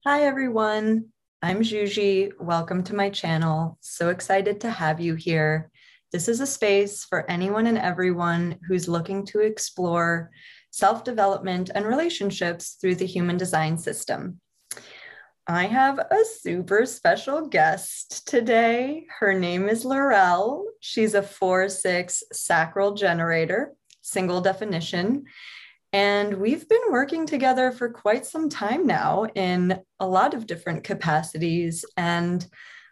Hi everyone, I'm Juji. Welcome to my channel. So excited to have you here. This is a space for anyone and everyone who's looking to explore self-development and relationships through the human design system. I have a super special guest today. Her name is Lorell. She's a 4-6 sacral generator, single definition. And we've been working together for quite some time now in a lot of different capacities. And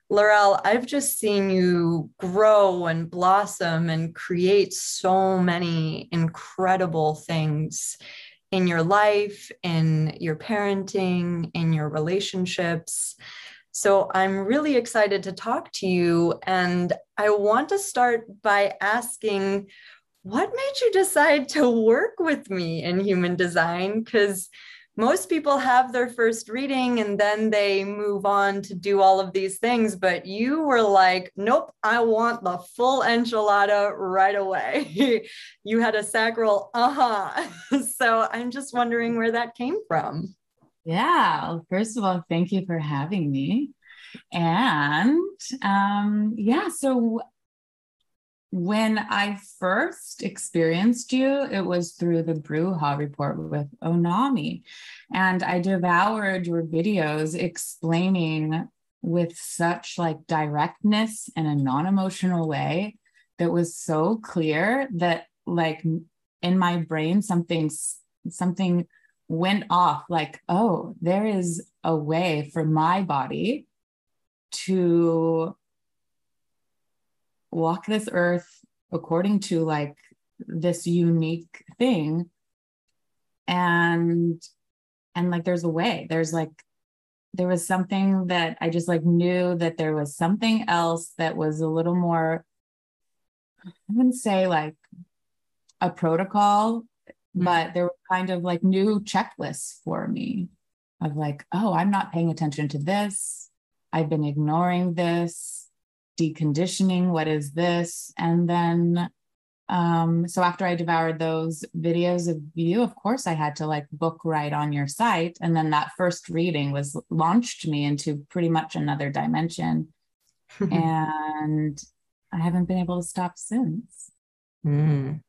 Lorell, I've just seen you grow and blossom and create so many incredible things in your life, in your parenting, in your relationships. So I'm really excited to talk to you. And I want to start by asking, what made you decide to work with me in human design? Because most people have their first reading and then they move on to do all of these things. But you were like, nope, I want the full enchilada right away. You had a sacral, So I'm just wondering where that came from. Yeah, well, first of all, thank you for having me. And so when I first experienced you, it was through the Bruja report with Onami. And I devoured your videos explaining with such like directness and a non-emotional way that was so clear that like in my brain something went off like, oh, there is a way for my body to walk this earth according to like this unique thing. And like there's a way. There was something that I just like knew that there was something else that was a little more, I wouldn't say like a protocol, but there were kind of like new checklists for me of like, oh, I'm not paying attention to this. I've been ignoring this, deconditioning. What is this? And then, so after I devoured those videos of you, of course, I had to like book right on your site. And then that first reading was launched me into pretty much another dimension. And I haven't been able to stop since. Mm.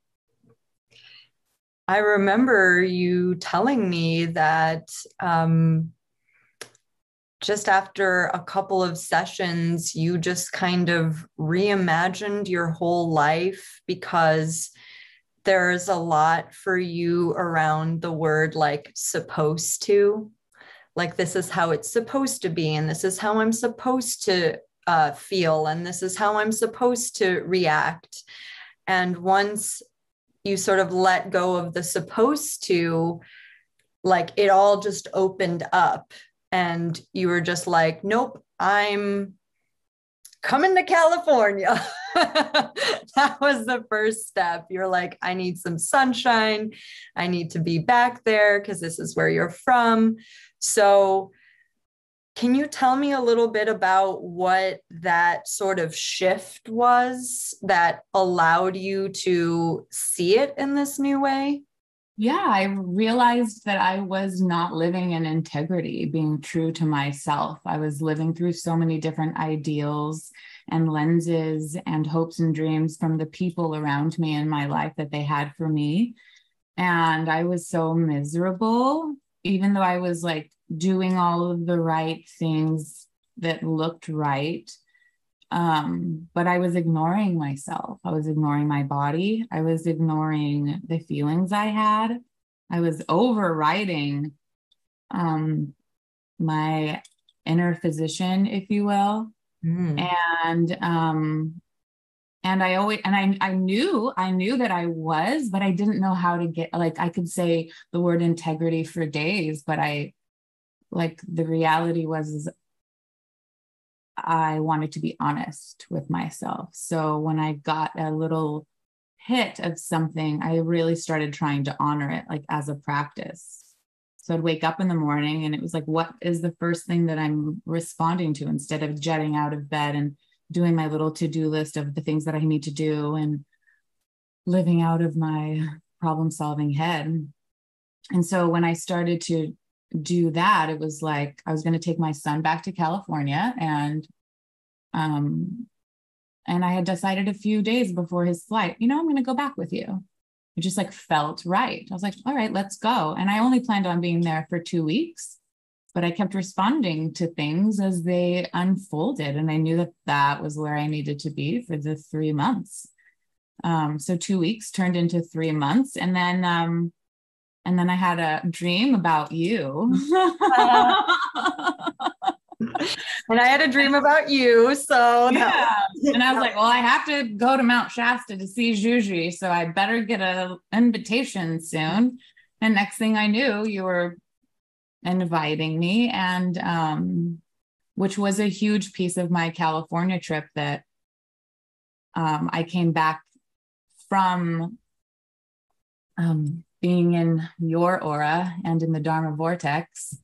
I remember you telling me that just after a couple of sessions, you just kind of reimagined your whole life because there's a lot for you around the word like supposed to. Like, this is how it's supposed to be, and this is how I'm supposed to feel, and this is how I'm supposed to react. And once you sort of let go of the supposed to, like it all just opened up and you were just like, nope, I'm coming to California. That was the first step. You're like, I need some sunshine. I need to be back there because this is where you're from. So can you tell me a little bit about what that sort of shift was that allowed you to see it in this new way? Yeah, I realized that I was not living in integrity, being true to myself. I was living through so many different ideals and lenses and hopes and dreams from the people around me in my life that they had for me. And I was so miserable, even though I was like doing all of the right things that looked right. But I was ignoring myself. I was ignoring my body. I was ignoring the feelings I had. I was overriding my inner physician, if you will. Mm. And I knew that I was, but I didn't know how to get, like, I could say the word integrity for days, but the reality was I wanted to be honest with myself. So when I got a little hit of something, I really started trying to honor it, like as a practice. So I'd wake up in the morning and it was like, what is the first thing that I'm responding to, instead of jetting out of bed and doing my little to-do list of the things that I need to do and living out of my problem-solving head. And so when I started to do that, it was like I was going to take my son back to California, and I had decided a few days before his flight, I'm going to go back with you. It just like felt right. I was like, all right, let's go. And I only planned on being there for 2 weeks, but I kept responding to things as they unfolded. And I knew that that was where I needed to be for the 3 months. So 2 weeks turned into 3 months. And then I had a dream about you. And I had a dream about you. So yeah. And I was like, well, I have to go to Mount Shasta to see Juji, so I better get an invitation soon. And next thing I knew, you were inviting me, and which was a huge piece of my California trip, that I came back from being in your aura and in the Dharma vortex.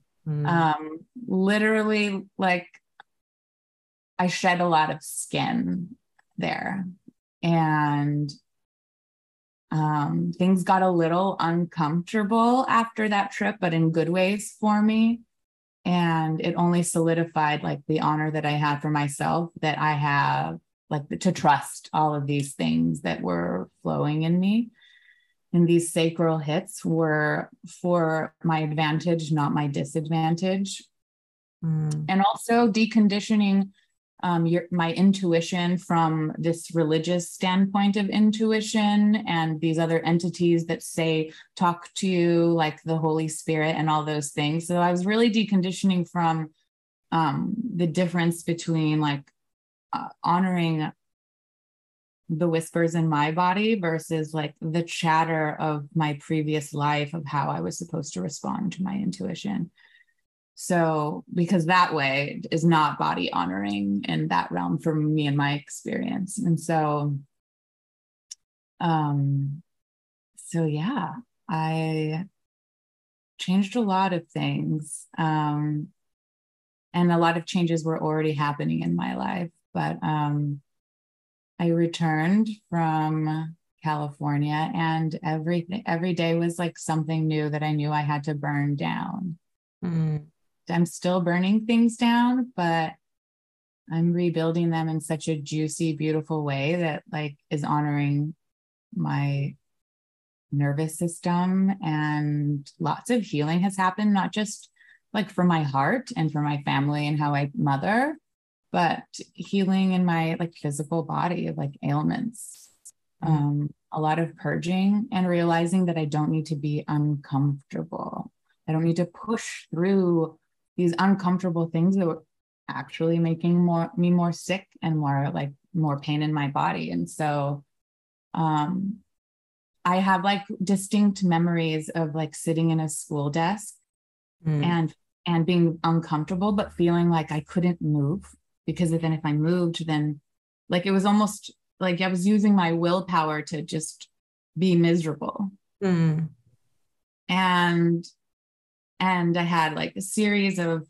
Literally, like, I shed a lot of skin there, and things got a little uncomfortable after that trip, but in good ways for me. And it only solidified like the honor that I had for myself, that I have like to trust all of these things that were flowing in me. And these sacral hits were for my advantage, not my disadvantage. And also deconditioning my intuition from this religious standpoint of intuition and these other entities that say, talk to you, like the Holy Spirit and all those things. So I was really deconditioning from the difference between like honoring the whispers in my body versus like the chatter of my previous life of how I was supposed to respond to my intuition. So, because that way is not body honoring in that realm for me and my experience. And so yeah, I changed a lot of things. And a lot of changes were already happening in my life, but I returned from California, and every day was like something new that I knew I had to burn down. I'm still burning things down, but I'm rebuilding them in such a juicy, beautiful way that like is honoring my nervous system, and lots of healing has happened, not just like for my heart and for my family and how I mother, but healing in my like physical body of like ailments. A lot of purging and realizing that I don't need to be uncomfortable. I don't need to push through these uncomfortable things that were actually making me more sick and more pain in my body. And so I have like distinct memories of like sitting in a school desk and being uncomfortable, but feeling like I couldn't move, because then if I moved, then like it was almost like I was using my willpower to just be miserable. And I had like a series of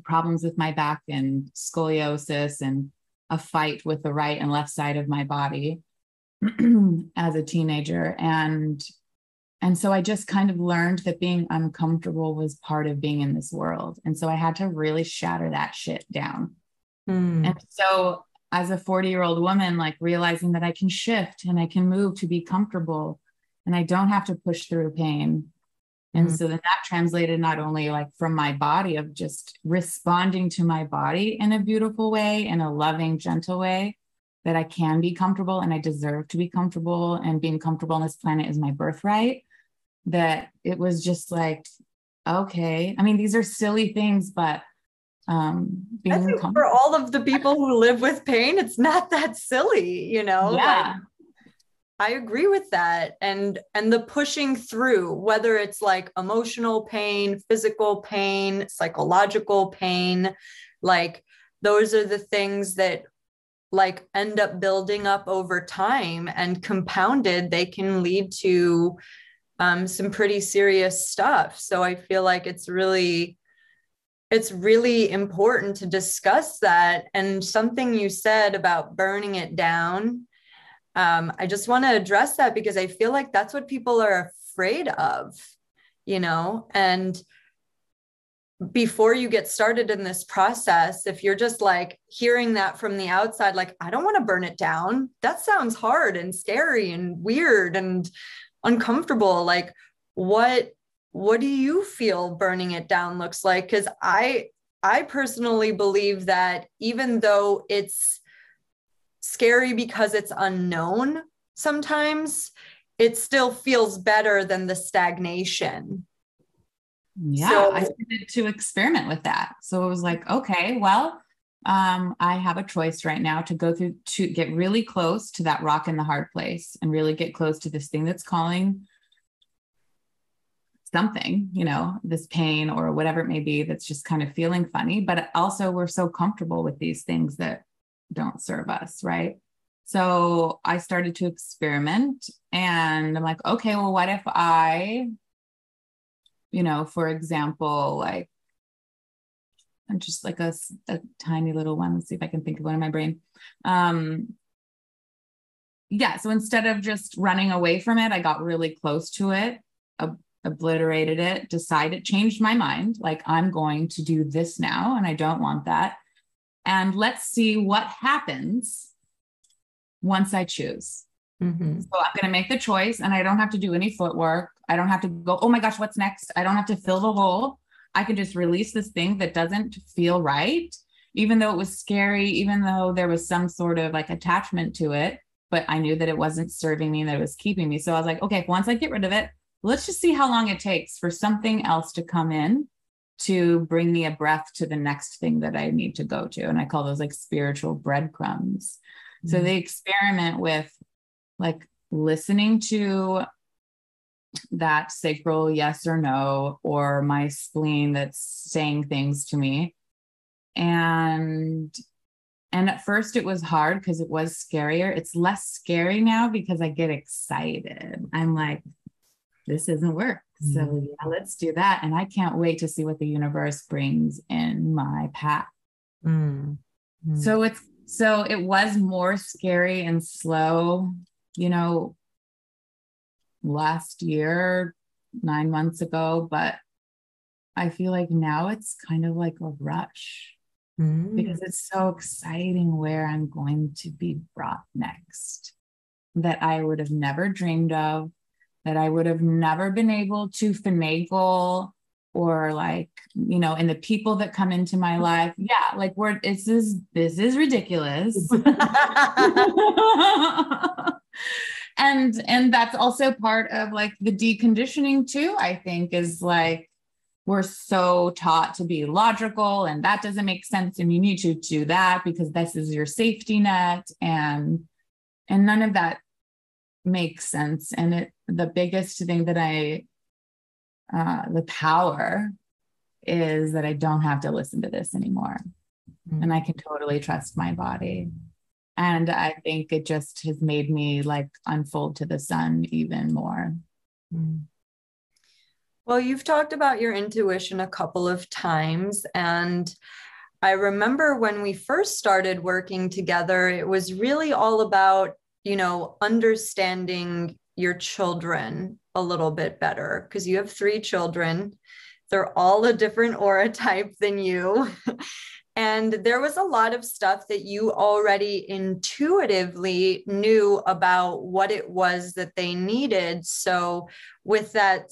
problems with my back and scoliosis and a fight with the right and left side of my body as a teenager. And so I just kind of learned that being uncomfortable was part of being in this world. And so I had to really shatter that shit down. And so as a 40-year-old woman, like realizing that I can shift and I can move to be comfortable and I don't have to push through pain. And so then that translated not only like from my body of just responding to my body in a beautiful way, in a loving, gentle way, that I can be comfortable and I deserve to be comfortable, and being comfortable on this planet is my birthright. That it was just like, okay, I mean, these are silly things, but being I think for all of the people who live with pain, it's not that silly, Yeah. Like, I agree with that. And the pushing through, whether it's like emotional pain, physical pain, psychological pain, like those are the things that like end up building up over time, and compounded, they can lead to some pretty serious stuff. So I feel like it's really important to discuss that. And something you said about burning it down, I just want to address that, because I feel like that's what people are afraid of, and before you get started in this process, if you're just like hearing that from the outside, like, I don't want to burn it down. That sounds hard and scary and weird and uncomfortable. Like, what do you feel burning it down looks like? Because I personally believe that even though it's scary because it's unknown, sometimes it still feels better than the stagnation. Yeah, So, I started to experiment with that. So it was like, okay, well, I have a choice right now to go through, to get really close to that rock in the hard place and really get close to this thing that's calling something, this pain or whatever it may be, that's just kind of feeling funny. But also we're so comfortable with these things that don't serve us, right? So I started to experiment, and I'm like, okay, well, what if I, for example, like, I'm just like a tiny little one. Let's see if I can think of one in my brain. Yeah. So instead of just running away from it, I got really close to it, obliterated it, changed my mind. Like, I'm going to do this now, and I don't want that. And let's see what happens once I choose. mm-hmm. So I'm going to make the choice, and I don't have to do any footwork. I don't have to go, oh my gosh, what's next? I don't have to fill the hole. I can just release this thing that doesn't feel right, even though it was scary, even though there was some sort of like attachment to it, but I knew that it wasn't serving me and that it was keeping me. So I was like, okay, once I get rid of it, let's just see how long it takes for something else to come in to bring me a breath to the next thing that I need to go to. And I call those like spiritual breadcrumbs. Mm-hmm. So they experiment with like listening to that sacral yes or no, or my spleen that's saying things to me. And at first it was hard because it was scarier. It's less scary now because I get excited. I'm like, this isn't work. So yeah, let's do that. And I can't wait to see what the universe brings in my path. Mm-hmm. So it was more scary and slow, last year, 9 months ago, but I feel like now it's kind of like a rush because it's so exciting where I'm going to be brought next, that I would have never dreamed of, that I would have never been able to finagle, or like, and the people that come into my life. Yeah. Like this is ridiculous. And that's also part of like the deconditioning too, I think, is like, we're so taught to be logical, and that doesn't make sense, and you need to do that because this is your safety net, and none of that makes sense. And the biggest thing that the power is that I don't have to listen to this anymore. And I can totally trust my body. And I think it just has made me like unfold to the sun even more. Well, you've talked about your intuition a couple of times. And I remember when we first started working together, it was really all about, understanding your children a little bit better, because you have 3 children. They're all a different aura type than you. And there was a lot of stuff that you already intuitively knew about what it was that they needed. So with that,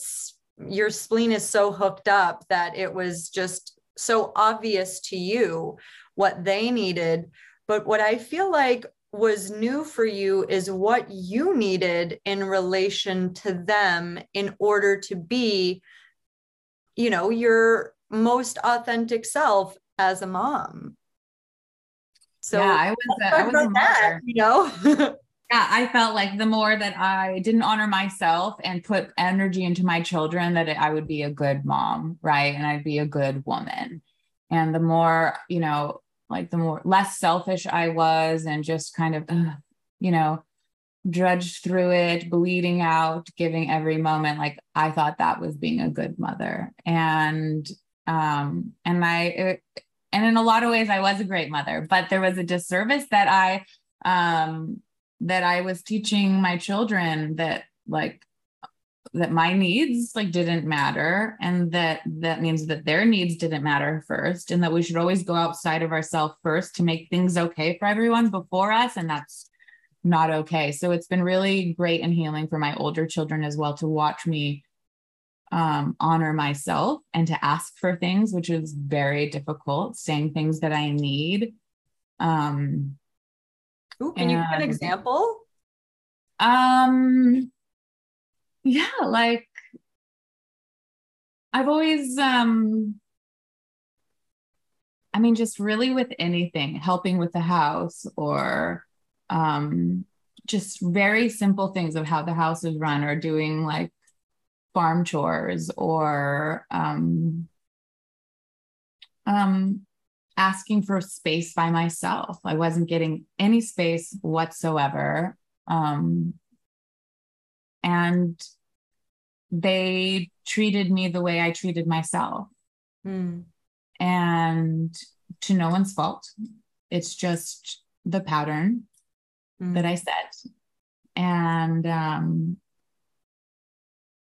your spleen is so hooked up that it was just so obvious to you what they needed. But what I feel like was new for you is what you needed in relation to them in order to be, your most authentic self as a mom. So yeah, I was a mother. Yeah, I felt like the more that I didn't honor myself and put energy into my children, that I would be a good mom, right? And I'd be a good woman. And the more, like the more less selfish I was, and just kind of, drudged through it, bleeding out, giving every moment. Like I thought that was being a good mother. And in a lot of ways I was a great mother, but there was a disservice that I was teaching my children, that like that my needs like didn't matter, and that means that their needs didn't matter first, and that we should always go outside of ourselves first to make things okay for everyone before us, and that's not okay. So it's been really great and healing for my older children as well to watch me honor myself and to ask for things, which is very difficult, saying things that I need. Ooh, can you give an example? Yeah, like I've always, just really with anything, helping with the house, or just very simple things of how the house is run, or doing like farm chores, or asking for space by myself. I wasn't getting any space whatsoever. And they treated me the way I treated myself. Mm. And to no one's fault. It's just the pattern that I set. And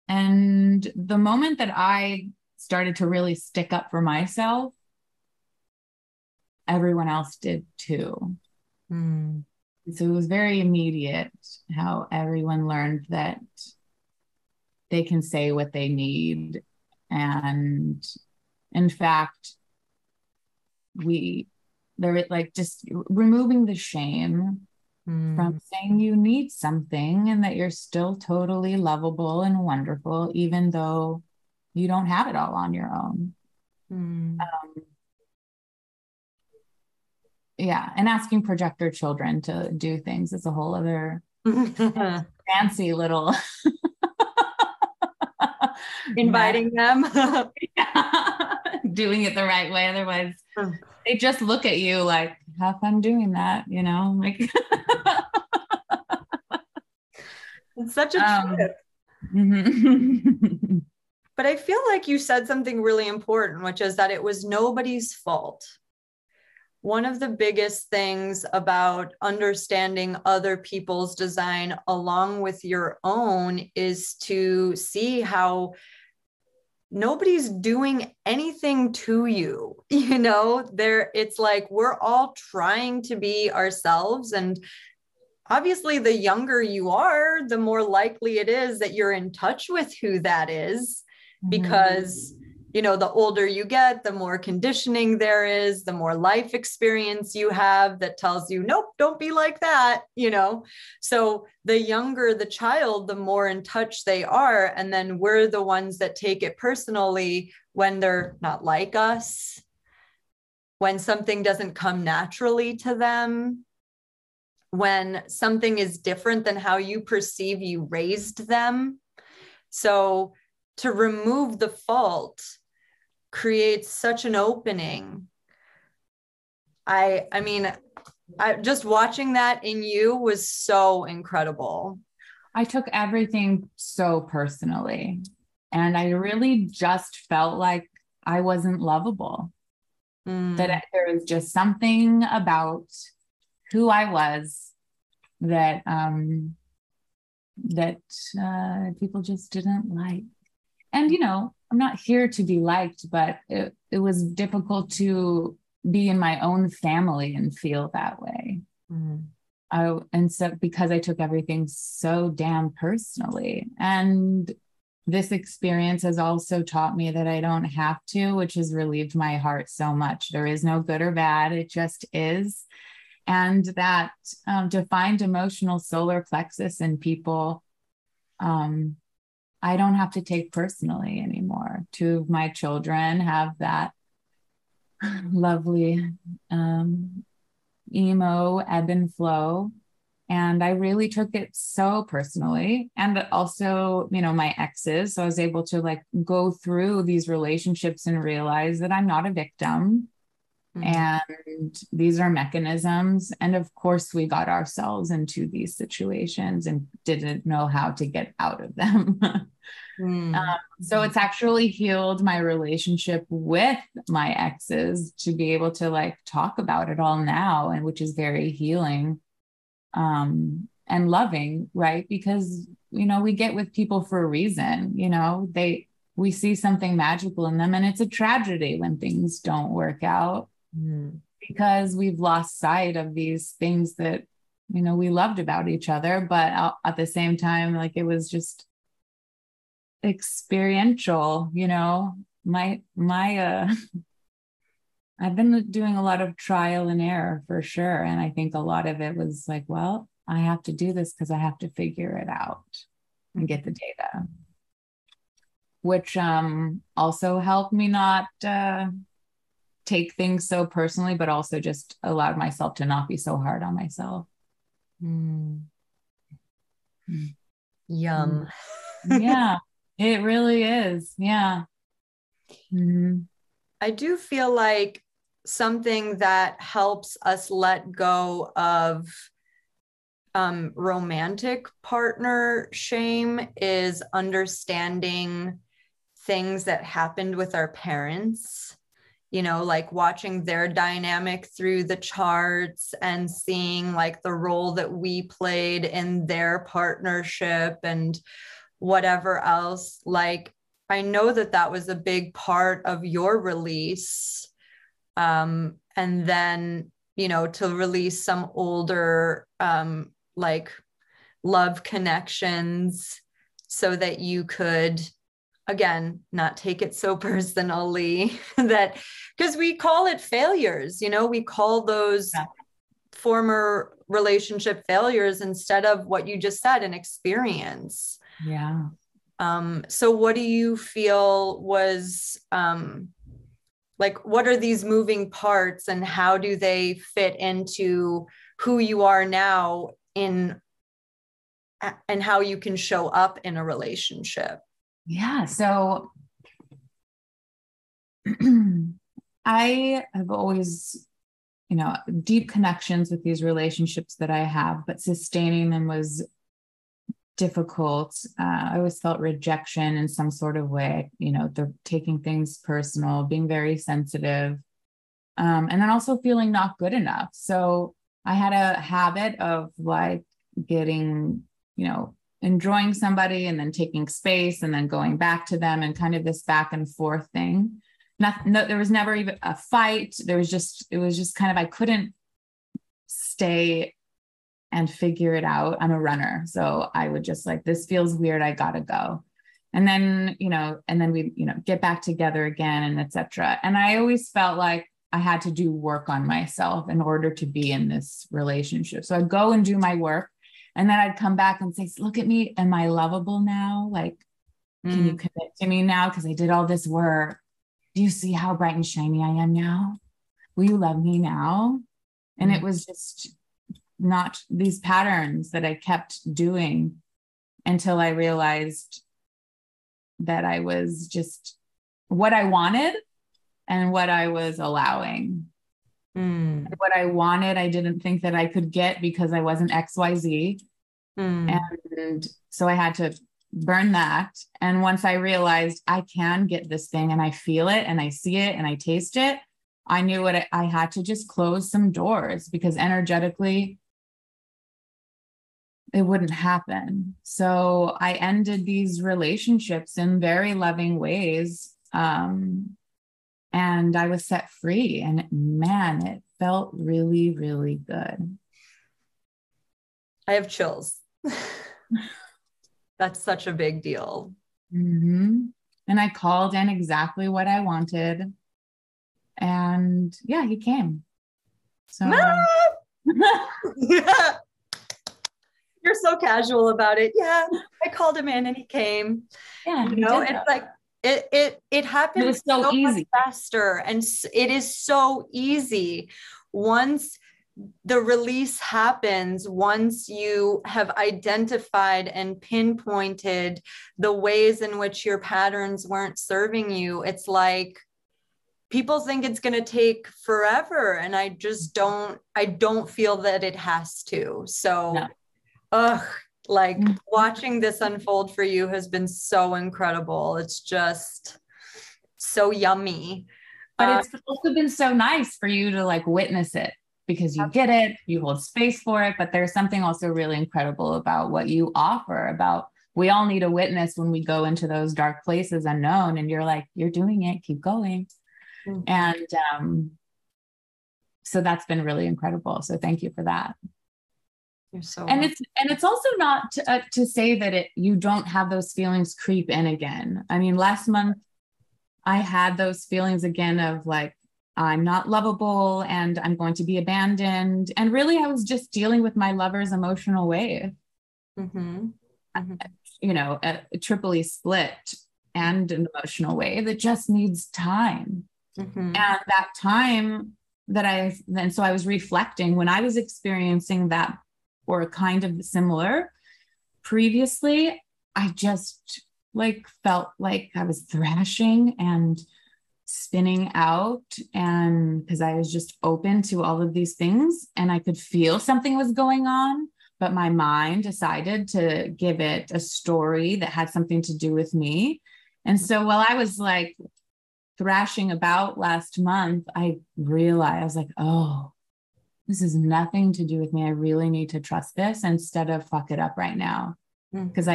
the moment that I started to really stick up for myself, everyone else did too. Mm. So it was very immediate how everyone learned that they can say what they need. And in fact, they're like just removing the shame from saying you need something, and that you're still totally lovable and wonderful, even though you don't have it all on your own. Yeah. And asking projector children to do things is a whole other fancy little inviting them. Doing it the right way. Otherwise, they just look at you like, have fun doing that, like. It's such a trip. But I feel like you said something really important, which is that it was nobody's fault. One of the biggest things about understanding other people's design along with your own is to see how nobody's doing anything to you. It's like we're all trying to be ourselves, and obviously the younger you are, the more likely it is that you're in touch with who that is, because the older you get, the more conditioning there is, the more life experience you have that tells you, nope, don't be like that, So the younger the child, the more in touch they are. And then we're the ones that take it personally when they're not like us, when something doesn't come naturally to them, when something is different than how you perceive you raised them. So to remove the fault creates such an opening. I just watching that in you was so incredible. I took everything so personally, and I really just felt like I wasn't lovable. That there was just something about who I was that people just didn't like. And I'm not here to be liked, but it was difficult to be in my own family and feel that way. And so because I took everything so damn personally, and this experience has also taught me that I don't have to, which has relieved my heart so much. There is no good or bad. It just is. And that defined emotional solar plexus in people, I don't have to take personally anymore. Two of my children have that lovely emo ebb and flow. And I really took it so personally. And also, my exes. So I was able to like go through these relationships and realize that I'm not a victim. And these are mechanisms. And of course, we got ourselves into these situations and didn't know how to get out of them. So it's actually healed my relationship with my exes to be able to like talk about it all now, and which is very healing. and loving, right? Because, we get with people for a reason, we see something magical in them, and it's a tragedy when things don't work out because we've lost sight of these things that, we loved about each other. But at the same time, like, it was just experiential, my I've been doing a lot of trial and error for sure. And I think a lot of it was like, well, I have to do this because I have to figure it out and get the data, which also helped me not take things so personally, but also just allowed myself to not be so hard on myself. Yum. Yeah, it really is. Yeah. I do feel like something that helps us let go of romantic partner shame is understanding things that happened with our parents, like watching their dynamic through the charts and seeing like the role that we played in their partnership and whatever else. Like, I know that that was a big part of your release. And then, to release some older, like love connections so that you could, again, not take it so personally that, because we call it failures, we call those former relationship failures instead of what you just said, an experience. Yeah. So what do you feel was, like, what are these moving parts and how do they fit into who you are now and how you can show up in a relationship? Yeah. So I have always, deep connections with these relationships that I have, but sustaining them was difficult. I always felt rejection in some sort of way, they're taking things personal, being very sensitive, and then also feeling not good enough. So I had a habit of like getting, enjoying somebody and then taking space and then going back to them, and kind of this back and forth thing. There was never even a fight. It was just kind of, I couldn't stay and figure it out. I'm a runner. So I would just like, this feels weird, I gotta go. And then, we, get back together again, and etc. And I always felt like I had to do work on myself in order to be in this relationship. So I'd go and do my work, and then I'd come back and say, look at me. Am I lovable now? Like, can you commit to me now? Because I did all this work. Do you see how bright and shiny I am now? Will you love me now? And it was just not these patterns that I kept doing until I realized that I was just what I wanted and what I was allowing. What I wanted, I didn't think that I could get because I wasn't XYZ. And so I had to burn that. And once I realized I can get this thing, and I feel it and I see it and I taste it, I knew what I had to just close some doors, because energetically it wouldn't happen. So I ended these relationships in very loving ways. And I was set free, and man, it felt really, really good. I have chills. That's such a big deal. And I called in exactly what I wanted. And yeah, he came. So yeah. You're so casual about it. Yeah, I called him in and he came. Yeah, it's like it happened. It was so easy, much faster, and it is so easy once the release happens. Once you have identified and pinpointed the ways in which your patterns weren't serving you, it's like people think it's going to take forever, and I don't feel that it has to. So like watching this unfold for you has been so incredible. It's just so yummy. But it's also been so nice for you to like witness it. because you get it, you hold space for it. But there's something also really incredible about what you offer, about we all need a witness when we go into those dark places unknown. And you're like, you're doing it, keep going. Mm-hmm. And so that's been really incredible. So thank you for that. You're so and it's also not to say that you don't have those feelings creep in again. I mean, last month I had those feelings again of like, I'm not lovable and I'm going to be abandoned. And really, I was just dealing with my lover's emotional wave. Mm-hmm. You know, a triply split and an emotional wave that just needs time. Mm-hmm. And that time so I was reflecting when I was experiencing that or kind of similar previously, I just like felt like I was thrashing and spinning out, and because I was just open to all of these things and I could feel something was going on, but my mind decided to give it a story that had something to do with me. And so while I was like thrashing about last month, I realized, I was like, oh, this has nothing to do with me. I really need to trust this instead of fuck it up right now. Because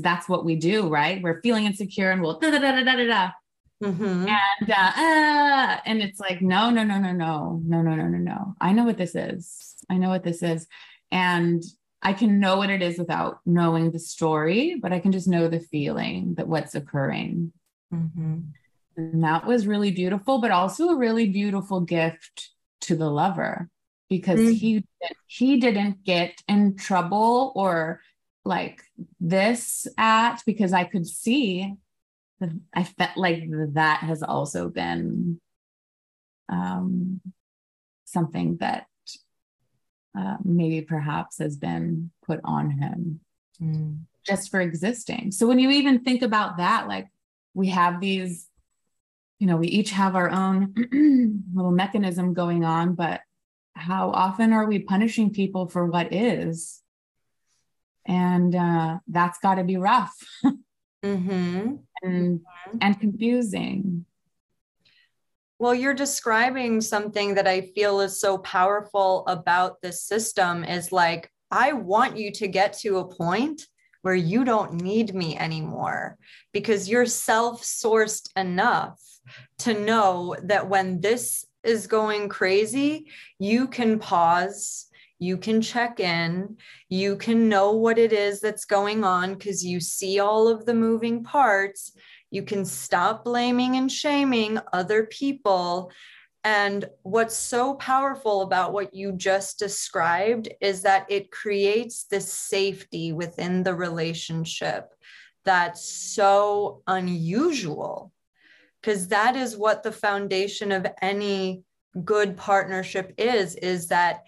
that's what we do, right? We're feeling insecure and we'll da-da-da-da-da-da. Mm-hmm. And it's like, no. I know what this is. And I can know what it is without knowing the story, but I can just know the feeling that what's occurring. Mm-hmm. And that was really beautiful, but also a really beautiful gift to the lover, because he didn't get in trouble or like this because I could see that I felt like that has also been something that maybe perhaps has been put on him just for existing. So when you even think about that, like we have these, you know, we each have our own little mechanism going on, but how often are we punishing people for what is? And that's got to be rough. Mm-hmm. And confusing. Well, you're describing something that I feel is so powerful about this system is like, I want you to get to a point where you don't need me anymore because you're self-sourced enough to know that when this is going crazy, you can pause, you can check in, you can know what it is that's going on because you see all of the moving parts. You can stop blaming and shaming other people. And what's so powerful about what you just described is that it creates this safety within the relationship that's so unusual, because that is what the foundation of any good partnership is that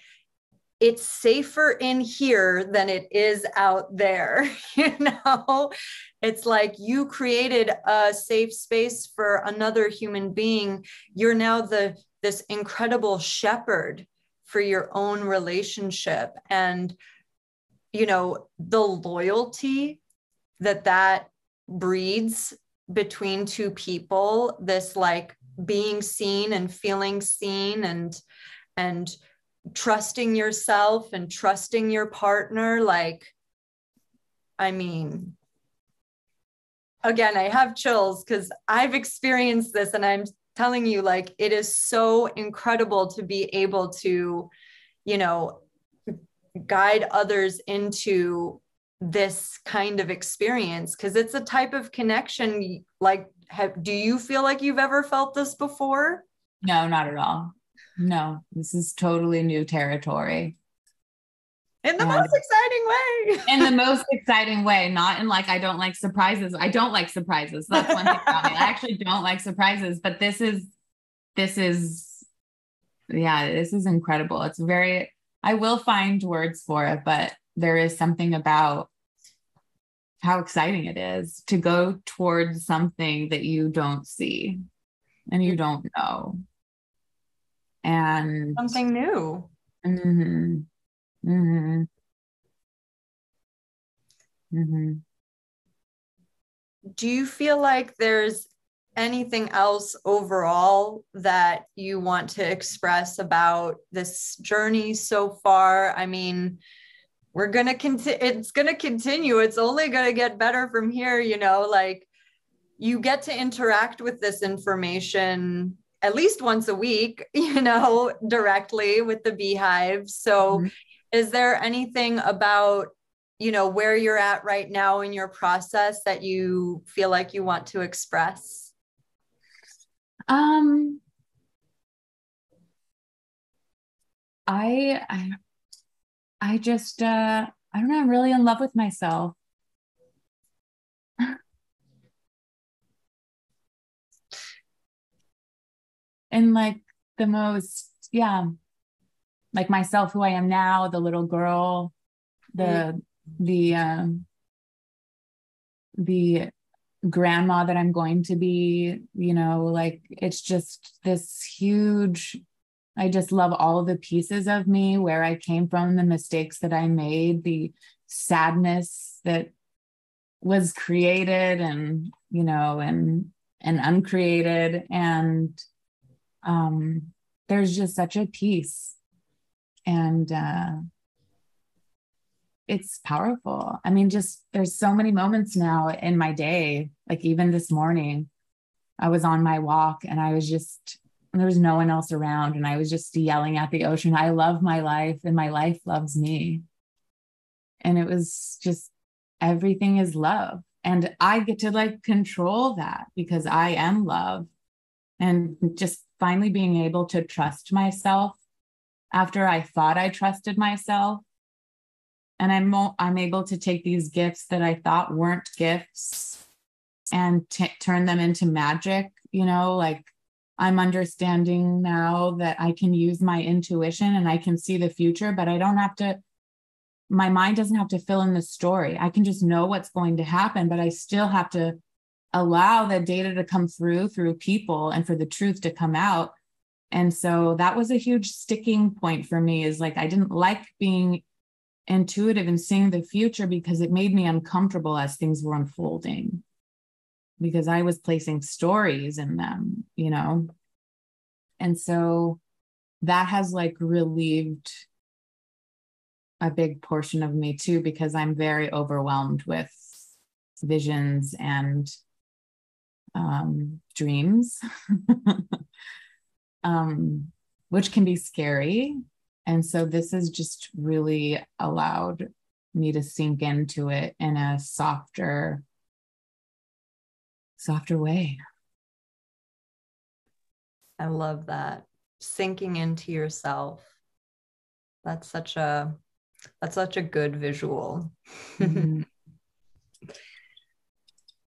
it's safer in here than it is out there. You know, it's like you created a safe space for another human being. You're now this incredible shepherd for your own relationship. And, you know, the loyalty that breeds between two people, this like being seen and feeling seen and trusting yourself and trusting your partner. Like, I mean, again, I have chills because I've experienced this, and I'm telling you, like, it is so incredible to be able to, you know, guide others into this kind of experience, because it's a type of connection. Like, do you feel like you've ever felt this before? No, not at all. No, this is totally new territory. In the most exciting way. In the most exciting way, not in like, I don't like surprises. I don't like surprises. That's one thing about me. I actually don't like surprises, but this is incredible. It's I will find words for it, but there is something about how exciting it is to go towards something that you don't see and you don't know. And something new. Mm-hmm. Mm-hmm. Mm-hmm. Do you feel like there's anything else overall that you want to express about this journey so far? I mean, we're going to continue. It's going to continue. It's only going to get better from here. You know, like you get to interact with this information at least once a week, you know, directly with the beehive. So Mm-hmm. is there anything about, you know, where you're at right now in your process that you feel like you want to express? I I just I don't know, I'm really in love with myself. And like the most, yeah, like myself, who I am now, the little girl, the the um the grandma that I'm going to be, you know, like it's just this huge, I just love all of the pieces of me, where I came from, the mistakes that I made, the sadness that was created and, you know, and uncreated. And there's just such a peace. And it's powerful. I mean, just there's so many moments now in my day, like even this morning, I was on my walk and I was just, there was no one else around. And I was just yelling at the ocean, I love my life and my life loves me. And it was just, everything is love. And I get to like control that because I am love. And just finally being able to trust myself after I thought I trusted myself. And I'm able to take these gifts that I thought weren't gifts and turn them into magic, you know, like I'm understanding now that I can use my intuition and I can see the future, but I don't have to, my mind doesn't have to fill in the story. I can just know what's going to happen, but I still have to allow the data to come through people and for the truth to come out. And so that was a huge sticking point for me, is like, I didn't like being intuitive and seeing the future because it made me uncomfortable as things were unfolding, because I was placing stories in them, you know? And so that has like relieved a big portion of me too, because I'm very overwhelmed with visions and dreams, which can be scary. And so this has just really allowed me to sink into it in a softer way. I love that. Sinking into yourself. That's such a good visual. Mm-hmm.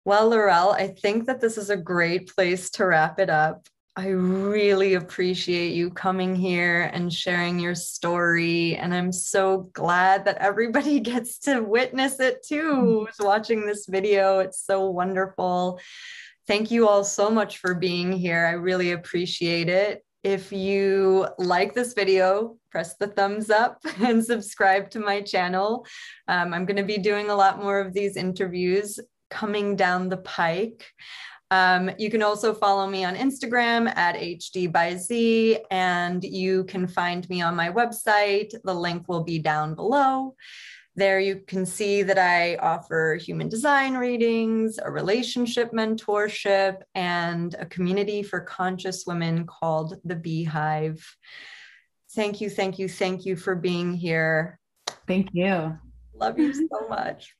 Well, Lorell, I think that this is a great place to wrap it up. I really appreciate you coming here and sharing your story. And I'm so glad that everybody gets to witness it too, who's watching this video. It's so wonderful. Thank you all so much for being here. I really appreciate it. If you like this video, press the thumbs up and subscribe to my channel. I'm going to be doing a lot more of these interviews coming down the pike. You can also follow me on Instagram at @HD_by_Z, and you can find me on my website. The link will be down below. There you can see that I offer human design readings, a relationship mentorship, and a community for conscious women called the Beehive. Thank you, thank you, thank you for being here. Thank you. Love you so much.